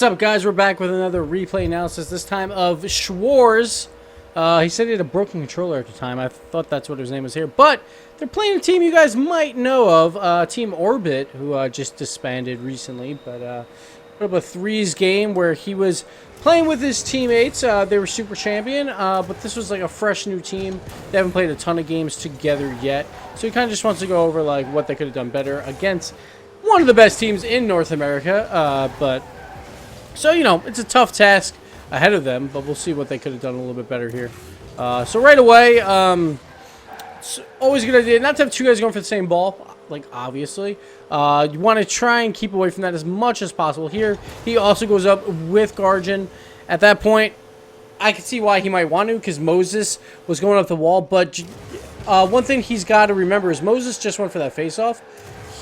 What's up, guys? We're back with another replay analysis, this time of Schwarz. He said he had a broken controller at the time. I thought that's what his name was here. But they're playing a team you guys might know of, Team Orbit, who just disbanded recently. But put up a threes game where he was playing with his teammates. They were super champion, but this was like a fresh new team. They haven't played a ton of games together yet. So he kind of just wants to go over like what they could have done better against one of the best teams in North America. So, you know, it's a tough task ahead of them, but we'll see what they could have done a little bit better here. So right away, it's always a good idea not to have two guys going for the same ball, like, obviously. You want to try and keep away from that as much as possible. Here, he also goes up with Garjan. At that point, I can see why he might want to, because Moses was going up the wall. But one thing he's got to remember is Moses just went for that face-off.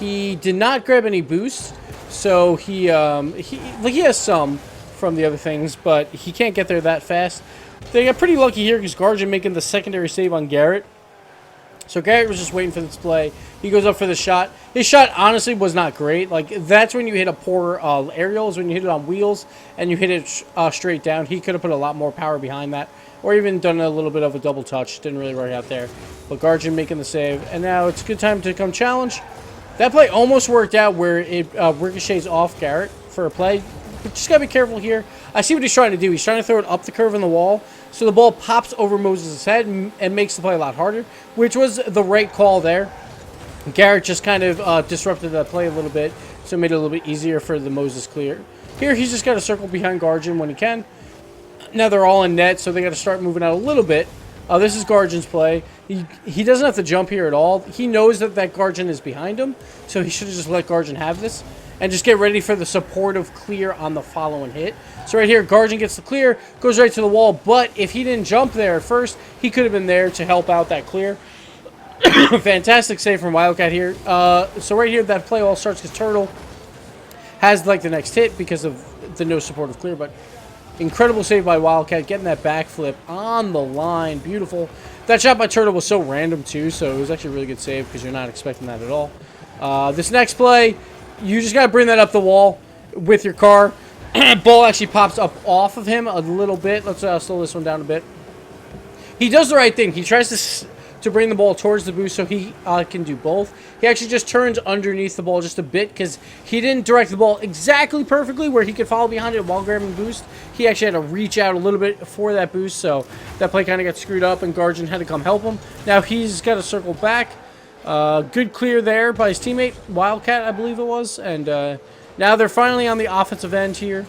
He did not grab any boost. So he has some from the other things, but he can't get there that fast. They got pretty lucky here because Garjan making the secondary save on Garrett. So Garrett was just waiting for the display. He goes up for the shot. His shot honestly was not great. Like, that's when you hit a poor aerial, is when you hit it on wheels and you hit it straight down. He could have put a lot more power behind that, or even done a little bit of a double touch. Didn't really work out there. But Garjan making the save, and now it's a good time to come challenge. That play almost worked out where it ricochets off Garrett for a play. But just got to be careful here. I see what he's trying to do. He's trying to throw it up the curve in the wall. So the ball pops over Moses' head and makes the play a lot harder, which was the right call there. Garrett just kind of disrupted that play a little bit, so it made it a little bit easier for the Moses clear. Here, he's just got to circle behind Garjan when he can. Now they're all in net, so they got to start moving out a little bit. This is Garjan's play. He doesn't have to jump here at all. He knows that Garjan is behind him, so he should have just let Garjan have this and just get ready for the supportive clear on the following hit. So right here, Garjan gets the clear, goes right to the wall, but if he didn't jump there at first, he could have been there to help out that clear. Fantastic save from Wildcat here. So right here, that play all starts because Turtle has like the next hit because of the no supportive clear, but incredible save by Wildcat, getting that backflip on the line. Beautiful. That shot by Turtle was so random, too, so it was actually a really good save because you're not expecting that at all. This next play, you just got to bring that up the wall with your car. Ball actually pops up off of him a little bit. Let's slow this one down a bit. He does the right thing. He tries to bring the ball towards the boost so he can do both. He actually just turns underneath the ball just a bit because he didn't direct the ball exactly perfectly where he could follow behind it while grabbing boost. He actually had to reach out a little bit for that boost, so that play kind of got screwed up and Garjan had to come help him. Now he's got to circle back. Good clear there by his teammate, Wildcat, I believe it was. And now they're finally on the offensive end here.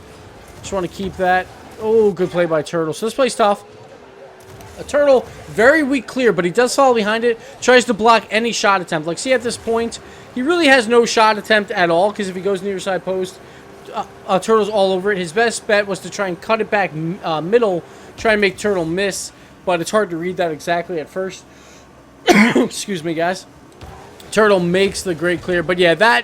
Just want to keep that. Oh, good play by Turtle. So this play's tough. A Turtle, very weak clear, but he does follow behind it. Tries to block any shot attempt. Like, see, at this point, he really has no shot attempt at all, because if he goes near side post, Turtle's all over it. His best bet was to try and cut it back middle, try and make Turtle miss, but it's hard to read that exactly at first. Excuse me, guys. Turtle makes the great clear, but yeah, that...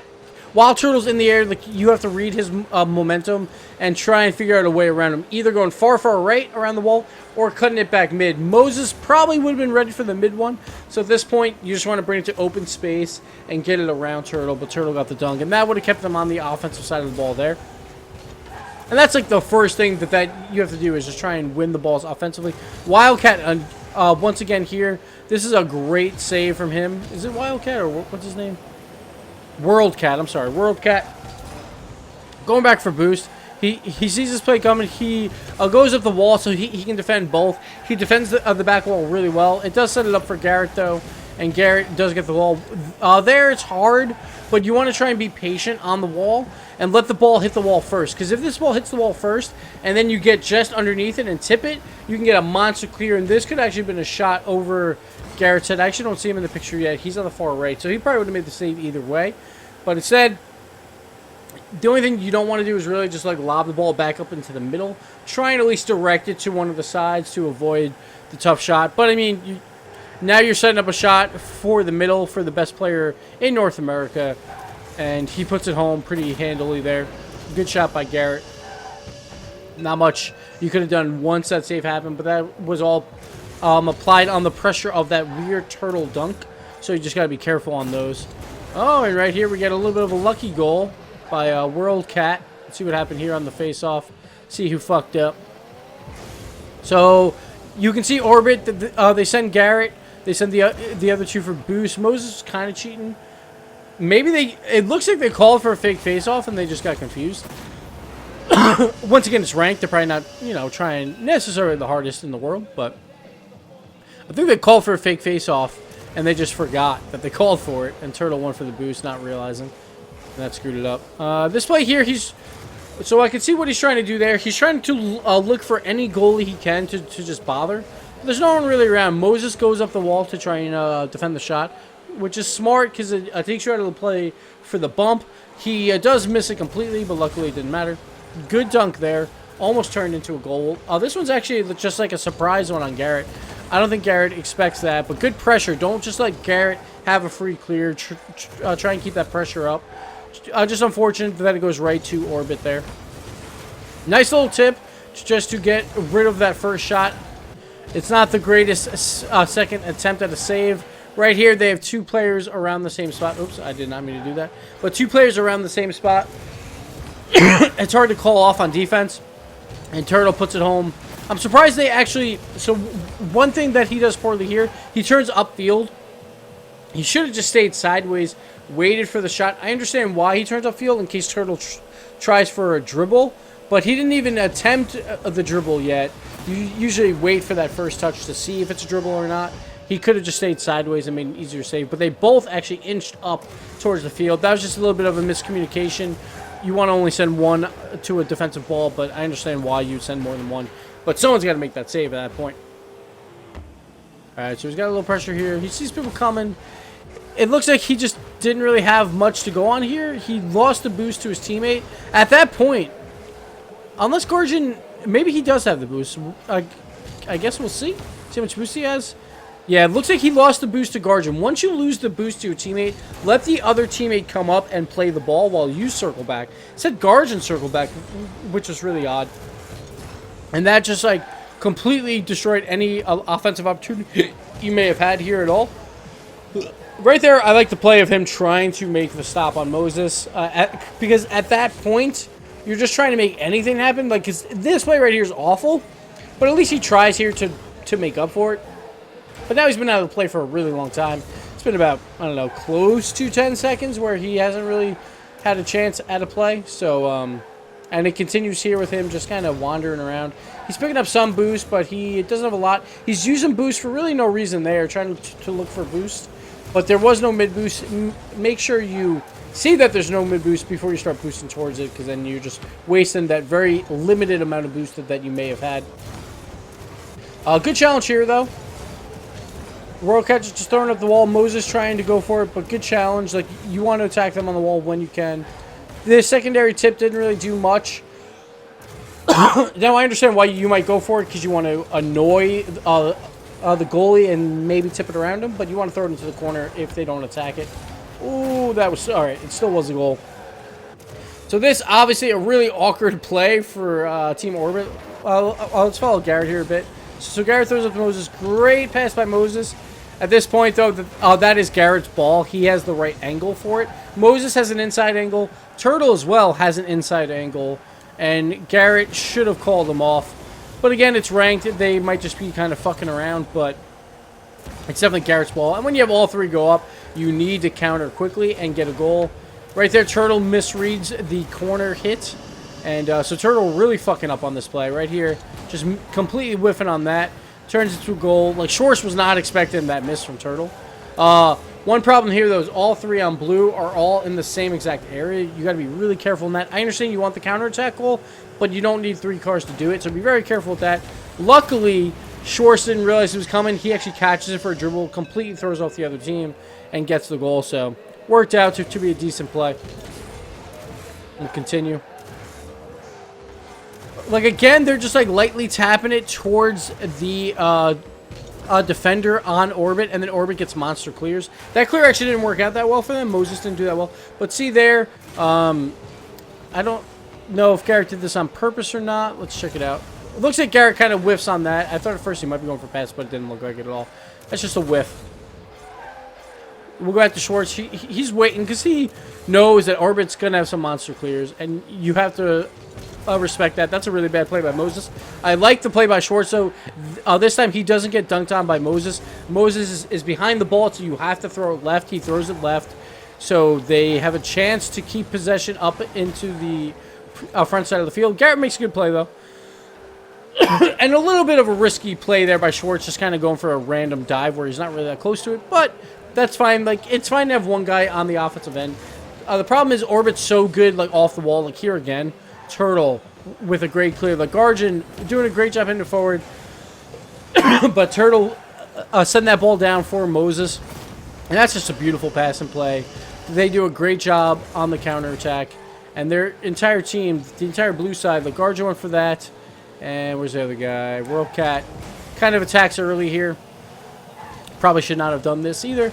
While Turtle's in the air, like, you have to read his momentum and try and figure out a way around him. Either going far, far right around the wall or cutting it back mid. Moses probably would have been ready for the mid one. So at this point, you just want to bring it to open space and get it around Turtle. But Turtle got the dunk, and that would have kept them on the offensive side of the ball there. And that's like the first thing that you have to do is just try and win the balls offensively. Wildcat, once again here, this is a great save from him. Is it Wildcat or what's his name? Worldcat, I'm sorry, Worldcat. Going back for boost. He sees this play coming. He goes up the wall so he can defend both. He defends the back wall really well. It does set it up for Garrett, though. And Garrett does get the wall. There, it's hard, but you want to try and be patient on the wall and let the ball hit the wall first. Because if this ball hits the wall first and then you get just underneath it and tip it, you can get a monster clear. And this could actually have been a shot over Garrett's head. I actually don't see him in the picture yet. He's on the far right, so he probably would have made the save either way. But instead, the only thing you don't want to do is really just like lob the ball back up into the middle. Try and at least direct it to one of the sides to avoid the tough shot. But I mean, now you're setting up a shot for the middle for the best player in North America. And he puts it home pretty handily there. Good shot by Garrett. Not much you could have done once that save happened, but that was all applied on the pressure of that weird Turtle dunk. So you just got to be careful on those. Oh, and right here we get a little bit of a lucky goal by Worldcat. Let's see what happened here on the face-off. See who fucked up. So you can see Orbit. They send Garrett. They send the other two for boost. Moses is kind of cheating. Maybe it looks like they called for a fake face-off and they just got confused. Once again, it's ranked. They're probably not, trying necessarily the hardest in the world, but I think they called for a fake face-off and they just forgot that they called for it, and Turtle went for the boost, not realizing. And that screwed it up. This play here, so I can see what he's trying to do there. He's trying to look for any goalie he can to just bother. There's no one really around. Moses goes up the wall to try and defend the shot, which is smart because it takes you out of the play for the bump. He does miss it completely, but luckily it didn't matter. Good dunk there. Almost turned into a goal. This one's actually just like a surprise one on Garrett. I don't think Garrett expects that, but good pressure. Don't just let Garrett have a free clear. Try and keep that pressure up. Just unfortunate that it goes right to Orbit there. Nice little tip just to get rid of that first shot. It's not the greatest second attempt at a save. Right here, they have two players around the same spot. Oops, I did not mean to do that. But two players around the same spot. It's hard to call off on defense. And Turtle puts it home. I'm surprised they actually... So, one thing that he does poorly here, he turns upfield. He should have just stayed sideways, waited for the shot. I understand why he turns upfield in case Turtle tries for a dribble. But he didn't even attempt the dribble yet. You usually wait for that first touch to see if it's a dribble or not. He could have just stayed sideways and made an easier save. But they both actually inched up towards the field. That was just a little bit of a miscommunication. You want to only send one to a defensive ball, but I understand why you send more than one. But someone's got to make that save at that point. All right, so he's got a little pressure here. He sees people coming. It looks like he just didn't really have much to go on here. He lost the boost to his teammate. At that point, unless Gorgon, maybe he does have the boost. I guess we'll see. See how much boost he has. Yeah, it looks like he lost the boost to Guardian. Once you lose the boost to your teammate, let the other teammate come up and play the ball while you circle back. It said Guardian circle back, which was really odd. And that just, like, completely destroyed any offensive opportunity you may have had here at all. Right there, I like the play of him trying to make the stop on Moses. Because at that point, you're just trying to make anything happen. Like, 'cause this play right here is awful. But at least he tries here to make up for it. But now he's been out of the play for a really long time. It's been about, I don't know, close to 10 seconds where he hasn't really had a chance at a play. So, and it continues here with him just kind of wandering around. He's picking up some boost, but he doesn't have a lot. He's using boost for really no reason there, trying to look for boost. But there was no mid-boost. Make sure you see that there's no mid-boost before you start boosting towards it, because then you're just wasting that very limited amount of boost that you may have had. Good challenge here, though. Royal Catch is just throwing up the wall. Moses trying to go for it, but good challenge. Like, you want to attack them on the wall when you can. The secondary tip didn't really do much. Now, I understand why you might go for it, because you want to annoy the goalie and maybe tip it around him, but you want to throw it into the corner if they don't attack it. Ooh, that was... Alright, it still was a goal. So this, obviously, a really awkward play for Team Orbit. Let's follow Garrett here a bit. So Garrett throws up to Moses. Great pass by Moses. At this point, though, that is Garrett's ball. He has the right angle for it. Moses has an inside angle. Turtle, as well, has an inside angle. And Garrett should have called him off. But again, it's ranked. They might just be kind of fucking around, but it's definitely Garrett's ball. And when you have all three go up, you need to counter quickly and get a goal. Right there, Turtle misreads the corner hit. And so Turtle really fucking up on this play right here. Just completely whiffing on that. Turns into a goal. Like, Schwarz was not expecting that miss from Turtle. One problem here, though, is all three on blue are all in the same exact area. You got to be really careful in that. I understand you want the counterattack goal, but you don't need three cars to do it. So be very careful with that. Luckily, Schwarz didn't realize it was coming. He actually catches it for a dribble, completely throws off the other team, and gets the goal. So worked out to be a decent play. We'll continue. Like, again, they're just, like, lightly tapping it towards the defender on Orbit, and then Orbit gets monster clears. That clear actually didn't work out that well for them. Moses didn't do that well. But see there, I don't know if Garrett did this on purpose or not. Let's check it out. It looks like Garrett kind of whiffs on that. I thought at first he might be going for pass, but it didn't look like it at all. That's just a whiff. We'll go back to Schwarz. He's waiting because he knows that Orbit's going to have some monster clears, and you have to respect that. That's a really bad play by Moses. I like the play by Schwarz, so this time he doesn't get dunked on by Moses. Moses is behind the ball, so you have to throw it left. He throws it left, so they have a chance to keep possession up into the front side of the field. Garrett makes a good play, though. And a little bit of a risky play there by Schwarz, just kind of going for a random dive where he's not really that close to it, but that's fine. Like, it's fine to have one guy on the offensive end. The problem is Orbit's so good, like, off the wall. Like, here again, Turtle with a great clear. Like, Guardian doing a great job hitting it forward. But Turtle sending that ball down for Moses. And that's just a beautiful pass and play. They do a great job on the counterattack. And their entire team, the entire blue side, like, Guardian went for that. And where's the other guy? WorldCat kind of attacks early here. Probably should not have done this either.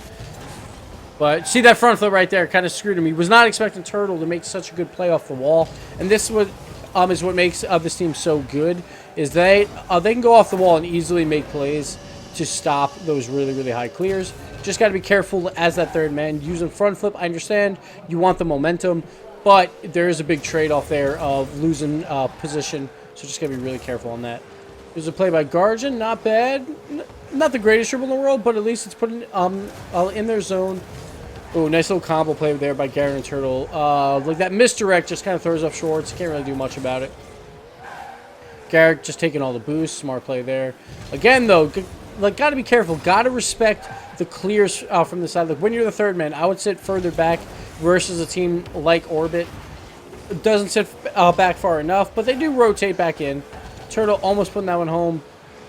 But see that front flip right there kind of screwed him. He was not expecting Turtle to make such a good play off the wall. And this is what makes this team so good. Is they can go off the wall and easily make plays to stop those really, really high clears. Just got to be careful as that third man. Using front flip, I understand. You want the momentum. But there is a big trade-off there of losing position. So just got to be really careful on that. There's a play by Guardian. Not bad. Not the greatest dribble in the world, but at least it's put in their zone. Oh, nice little combo play there by Garrett and Turtle. Like that misdirect just kind of throws off Schwarz. Can't really do much about it. Garrett just taking all the boosts. Smart play there. Again, though, like, got to be careful. Got to respect the clears from the side. Like, when you're the third man, I would sit further back versus a team like Orbit. Doesn't sit back far enough, but they do rotate back in. Turtle almost putting that one home.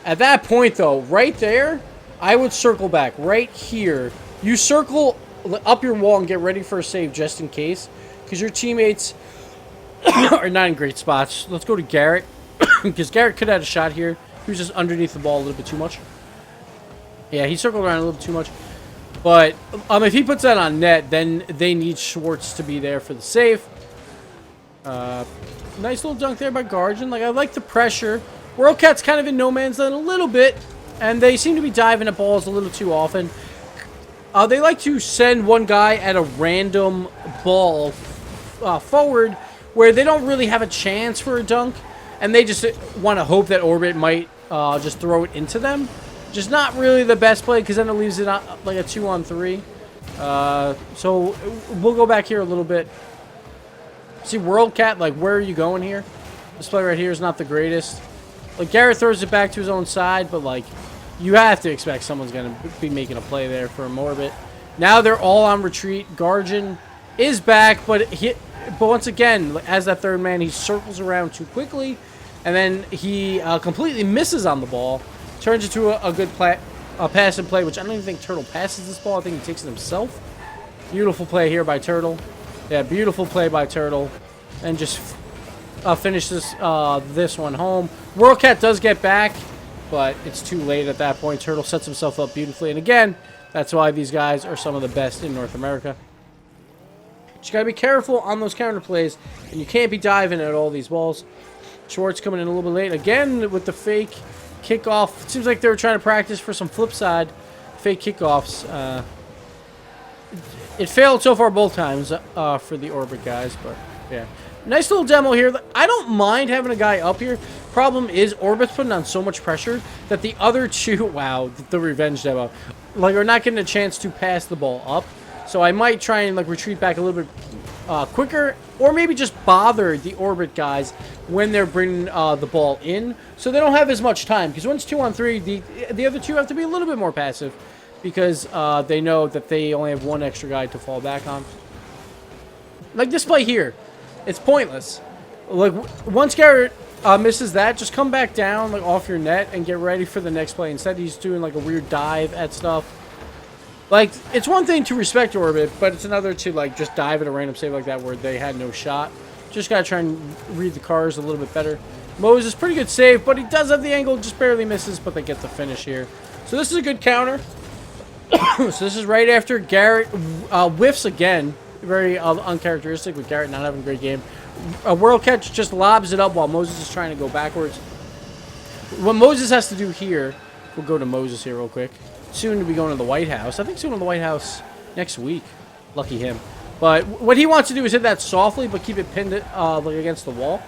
At that point, though, right there, I would circle back. Right here. You circle up your wall and get ready for a save just in case, because your teammates are not in great spots. Let's go to Garrett, because Garrett could have had a shot here. He was just underneath the ball a little bit too much. Yeah, he circled around a little bit too much. But if he puts that on net, then they need Schwarz to be there for the save. Nice little dunk there by Guardian. Like, I like the pressure. WorldCat's kind of in no man's land a little bit, and they seem to be diving at balls a little too often. They like to send one guy at a random ball forward where they don't really have a chance for a dunk, and they just want to hope that Orbit might just throw it into them. Just not really the best play, because then it leaves it like a 2-on-3. So we'll go back here a little bit. See, WorldCat, like, where are you going here? This play right here is not the greatest. Like, Garrett throws it back to his own side, but, like, you have to expect someone's going to be making a play there for Orbit. Now they're all on retreat. Guardian is back, but once again, as that third man, he circles around too quickly, and then he completely misses on the ball. Turns into a good pass and play, which I don't even think Turtle passes this ball. I think he takes it himself. Beautiful play here by Turtle. Yeah, beautiful play by Turtle. And just finishes this one home. WorldCat does get back, but it's too late at that point. Turtle sets himself up beautifully. And again, that's why these guys are some of the best in North America. Just got to be careful on those counter plays, and you can't be diving at all these balls. Schwarz coming in a little bit late. Again, with the fake kickoff. It seems like they were trying to practice for some flip side fake kickoffs. It failed so far both times for the Orbit guys, but yeah. Nice little demo here. I don't mind having a guy up here. Problem is, Orbit's putting on so much pressure that the other two, wow, the revenge demo, like, are not getting a chance to pass the ball up. So I might try and, like, retreat back a little bit quicker, or maybe just bother the Orbit guys when they're bringing the ball in, so they don't have as much time. Because when it's 2-on-3, the other two have to be a little bit more passive, because they know that they only have one extra guy to fall back on. Like this play here, it's pointless. Like, once Garrett misses that, just come back down, like, off your net and get ready for the next play. Instead, he's doing, like, a weird dive at stuff. Like, it's one thing to respect Orbit, but it's another to, like, just dive at a random save like that where they had no shot. Just gotta try and read the cards a little bit better. Moses, pretty good save, but he does have the angle, just barely misses, but they get the finish here. So this is a good counter. So this is right after Garrett whiffs again. Very uncharacteristic with Garrett not having a great game. WorldCat just lobs it up while Moses is trying to go backwards. What Moses has to do here, we'll go to Moses here real quick. Soon to be going to the White House. I think soon in the White House, next week. Lucky him. But what he wants to do is hit that softly, but keep it pinned like against the wall.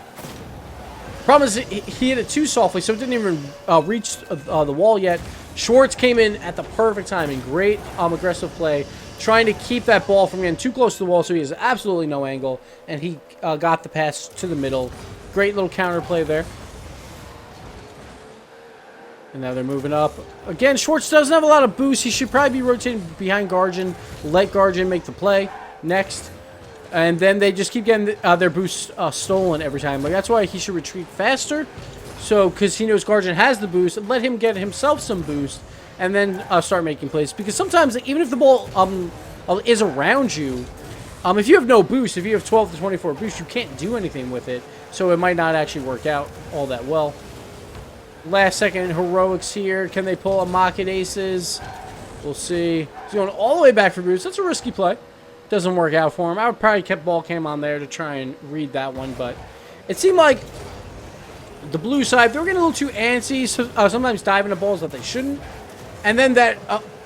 Problem is, he hit it too softly, so it didn't even reach the wall yet. Schwarz came in at the perfect timing. Great aggressive play, trying to keep that ball from getting too close to the wall so he has absolutely no angle. And he got the pass to the middle. Great little counter play there. And now they're moving up. Again, Schwarz doesn't have a lot of boost. He should probably be rotating behind Garjan. Let Garjan make the play next. And then they just keep getting their boost stolen every time. Like, that's why he should retreat faster. So, because he knows Garjan has the boost, let him get himself some boost. And then start making plays. Because sometimes, even if the ball is around you, if you have no boost, if you have 12 to 24 boost, you can't do anything with it. So it might not actually work out all that well. Last second heroics here. Can they pull a Mocket Aces? We'll see. He's going all the way back for boost. That's a risky play. Doesn't work out for him. I would probably kept ball cam on there to try and read that one, but it seemed like the blue side, they were getting a little too antsy, so, sometimes diving the balls that they shouldn't. And then that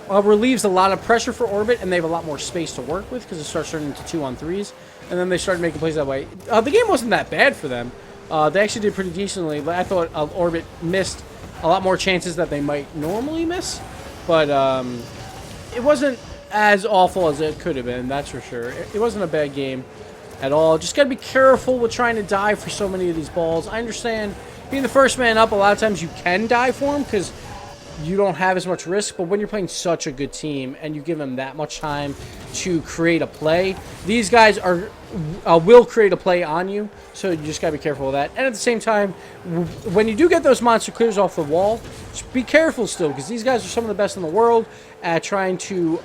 relieves a lot of pressure for Orbit, and they have a lot more space to work with because it starts turning into 2-on-3s. And then they started making plays that way. The game wasn't that bad for them. They actually did pretty decently. I thought Orbit missed a lot more chances that they might normally miss. But it wasn't as awful as it could have been, that's for sure. It wasn't a bad game at all. Just got to be careful with trying to dive for so many of these balls. I understand being the first man up, a lot of times you can dive for them because you don't have as much risk, but when you're playing such a good team and you give them that much time to create a play, these guys will create a play on you, so you just gotta be careful with that. And at the same time, when you do get those monster clears off the wall, just be careful still, because these guys are some of the best in the world at trying to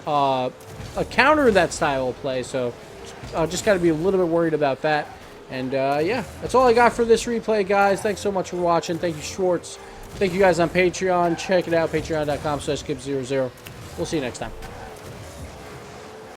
counter that style of play, so just gotta be a little bit worried about that. And yeah, that's all I got for this replay, guys. Thanks so much for watching. Thank you, Schwarz. Thank you guys on Patreon. Check it out, patreon.com/Gibbs00. We'll see you next time.